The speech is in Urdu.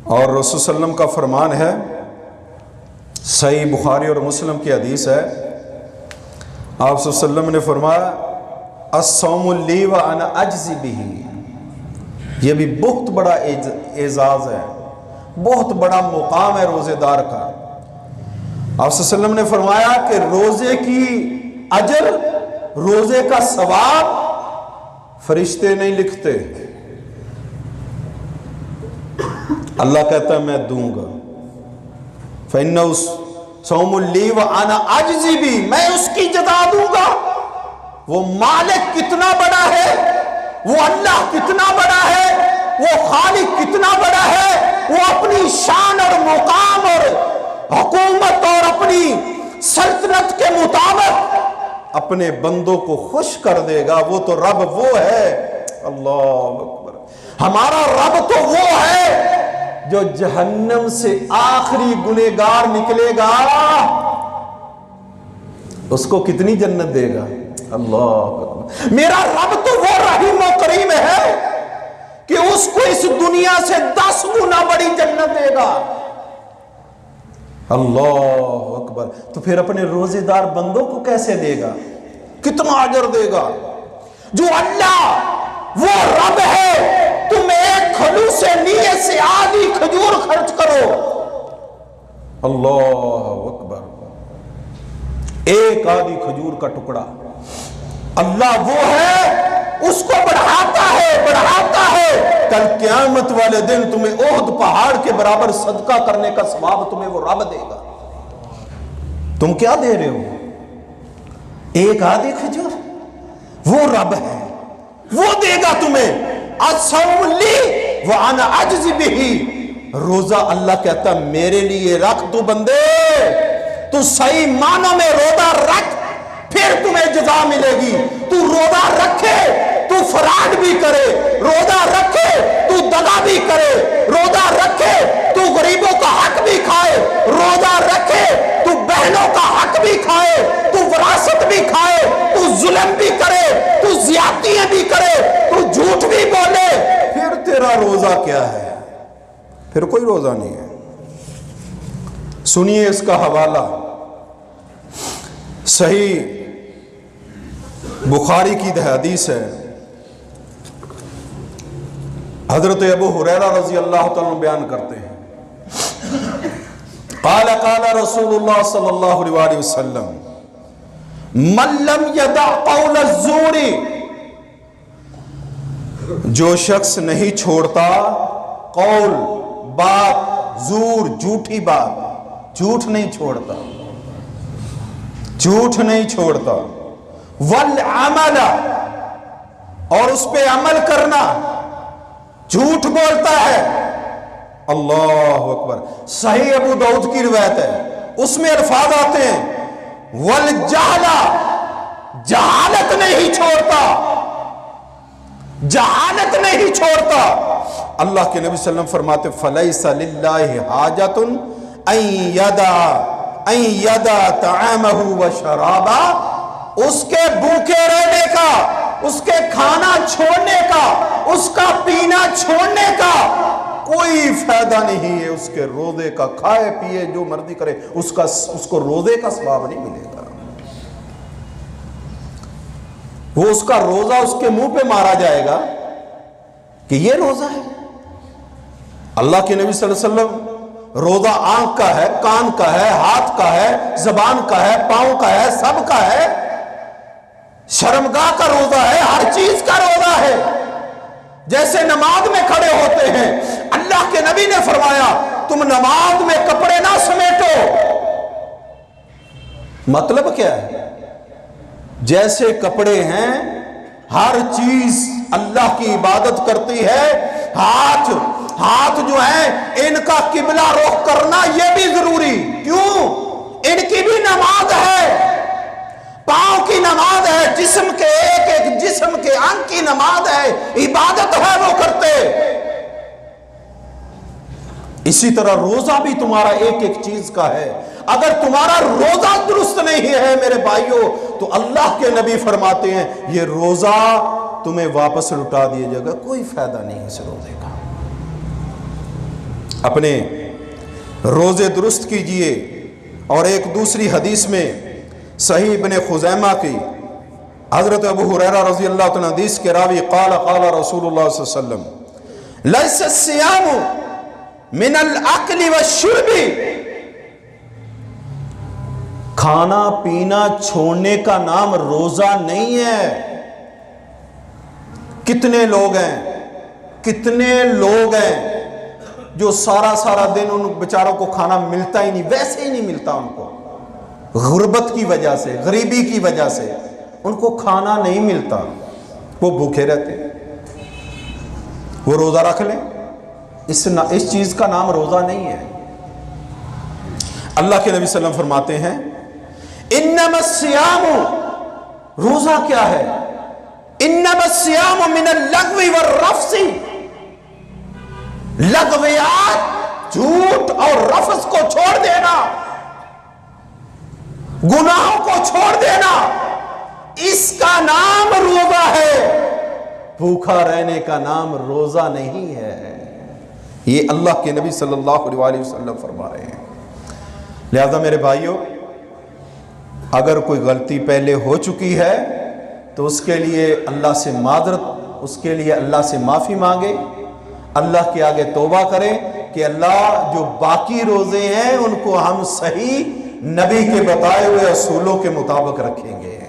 اور رسول صلی اللہ علیہ وسلم کا فرمان ہے، صحیح بخاری اور مسلم کی حدیث ہے، آپ صلی اللہ علیہ وسلم نے فرمایا الصوم لی وانا اجزی بہ، یہ بھی بہت بڑا اعزاز ہے، بہت بڑا مقام ہے روزے دار کا۔ آپ صلی اللہ علیہ وسلم نے فرمایا کہ روزے کی اجر، روزے کا ثواب فرشتے نہیں لکھتے، اللہ کہتا ہے میں دوں گا۔ فَإِنَّهُ صَوْمٌ لِّي وَأَنَا أَجْزِي بِهِ، میں اس کی جزا دوں گا۔ وہ مالک کتنا بڑا ہے، وہ اللہ کتنا بڑا ہے، وہ خالق کتنا بڑا ہے، وہ اپنی شان اور مقام اور حکومت اور اپنی سلطنت کے مطابق اپنے بندوں کو خوش کر دے گا۔ وہ تو رب وہ ہے، اللہ اکبر، ہمارا رب تو وہ ہے جو جہنم سے آخری گنہگار نکلے گا، اس کو کتنی جنت دے گا، اللہ اکبر۔ میرا رب تو وہ رحیم و کریم ہے کہ اس کو اس دنیا سے 10 گنا بڑی جنت دے گا، اللہ اکبر۔ تو پھر اپنے روزے دار بندوں کو کیسے دے گا، کتنا اجر دے گا؟ جو اللہ وہ رب ہے، تم ایک کھجور سے نیت سے آدھی کھجور خرچ کرو، اللہ اکبر، ایک آدھی کھجور کا ٹکڑا، اللہ وہ ہے، اس کو بڑھاتا ہے، بڑھاتا ہے۔ کل قیامت والے دن تمہیں احد پہاڑ کے برابر صدقہ کرنے کا ثواب تمہیں وہ رب دے گا۔ تم کیا دے رہے ہو؟ ایک آدھی کھجور، وہ رب ہے، وہ دے گا تمہیں۔ الصوم لی وانا اجزی بہ، روزہ اللہ کہتا میرے لیے رکھ، تو بندے تو صحیح معنوں میں روزہ رکھ، پھر تمہیں جزا ملے گی۔ تو روزہ رکھے تو فراڈ بھی کرے، روزہ رکھے تو دغا بھی کرے، روزہ رکھے تو غریبوں کا حق بھی کھائے، روزہ رکھے تو بہنوں کا حق بھی کھائے، تو وراثت بھی کھائے، تو ظلم بھی کرے، تو زیادتیاں بھی کرے، تو جھوٹ بھی بولے، پھر تیرا روزہ کیا ہے؟ پھر کوئی روزہ نہیں ہے۔ سنیے اس کا حوالہ، صحیح بخاری کی حدیث ہے، حضرت ابو ہریرہ رضی اللہ تعالیٰ بیان کرتے ہیں، قال قال رسول اللہ صلی اللہ علیہ وسلم من لم یدع قول الزور، جو شخص نہیں چھوڑتا قول، بات، زور، جھوٹی بات، جھوٹ نہیں چھوڑتا، جھوٹ نہیں چھوڑتا، والعمل، اور اس پہ عمل کرنا، جھوٹ بولتا ہے، اللہ اکبر۔ صحیح ابو داؤد کی روایت ہے، اس میں الفاظ آتے ہیں والجہل، جہالت نہیں چھوڑتا، جہالت نہیں چھوڑتا۔ اللہ کے نبی صلی اللہ علیہ وسلم فرماتے فلیس للہ حاجۃ ان یدع طعامہ وشرابہ، اس کے بھوکے رہنے کا، اس کے کھانا چھوڑنے کا، اس کا پینا چھوڑنے کا کوئی فائدہ نہیں ہے، اس کے روزے کا، کھائے پیے جو مرضی کرے، اس کو روزے کا ثواب نہیں ملے گا۔ وہ اس کا روزہ اس کے منہ پہ مارا جائے گا کہ یہ روزہ ہے۔ اللہ کے نبی صلی اللہ علیہ وسلم روزہ آنکھ کا ہے، کان کا ہے، ہاتھ کا ہے، زبان کا ہے، پاؤں کا ہے، سب کا ہے، شرمگاہ کا روزہ ہے، ہر چیز کا روزہ ہے۔ جیسے نماز میں کھڑے ہوتے ہیں، اللہ کے نبی نے فرمایا تم نماز میں کپڑے نہ سمیٹو، مطلب کیا ہے؟ جیسے کپڑے ہیں، ہر چیز اللہ کی عبادت کرتی ہے، ہاتھ جو ہیں ان کا قبلہ رخ کرنا یہ بھی ضروری، کیوں؟ ان کی بھی نماز ہے، پاؤں کی نماز ہے، جسم کے ایک ایک جسم کے انگ کی نماز ہے، عبادت ہے وہ کرتے۔ اسی طرح روزہ بھی تمہارا ایک ایک چیز کا ہے۔ اگر تمہارا روزہ درست نہیں ہے میرے بھائیوں، تو اللہ کے نبی فرماتے ہیں یہ روزہ تمہیں واپس لوٹا دیا جائے گا، کوئی فائدہ نہیں اس روزے کا۔ اپنے روزے درست کیجئے۔ اور ایک دوسری حدیث میں صحیح ابن خزیمہ کی حضرت ابو ہریرہ رضی اللہ عنہ حدیث کے راوی قال قال رسول اللہ صلی اللہ علیہ وسلم لیس الصیام من الاکل والشرب، کھانا پینا چھوڑنے کا نام روزہ نہیں ہے۔ کتنے لوگ ہیں جو سارا دن ان بیچاروں کو کھانا ملتا ہی نہیں، ویسے ہی نہیں ملتا ان کو، غربت کی وجہ سے، غریبی کی وجہ سے ان کو کھانا نہیں ملتا، وہ بھوکے رہتے ہیں۔ وہ روزہ رکھ لیں، اس چیز کا نام روزہ نہیں ہے۔ اللہ کے نبی صلی اللہ علیہ وسلم فرماتے ہیں انما الصیام، روزہ کیا ہے؟ انما الصیام من اللغو والرفث، لغویات، جھوٹ اور رفث کو چھوڑ دینا، گناہوں کو چھوڑ دینا، اس کا نام روزہ ہے۔ بھوکا رہنے کا نام روزہ نہیں ہے۔ یہ اللہ کے نبی صلی اللہ علیہ وسلم فرما رہے ہیں۔ لہذا میرے بھائیوں، اگر کوئی غلطی پہلے ہو چکی ہے تو اس کے لیے اللہ سے معذرت، اس کے لیے اللہ سے معافی مانگے، اللہ کے آگے توبہ کریں کہ اللہ جو باقی روزے ہیں ان کو ہم صحیح نبی کے بتائے ہوئے اصولوں کے مطابق رکھیں گے۔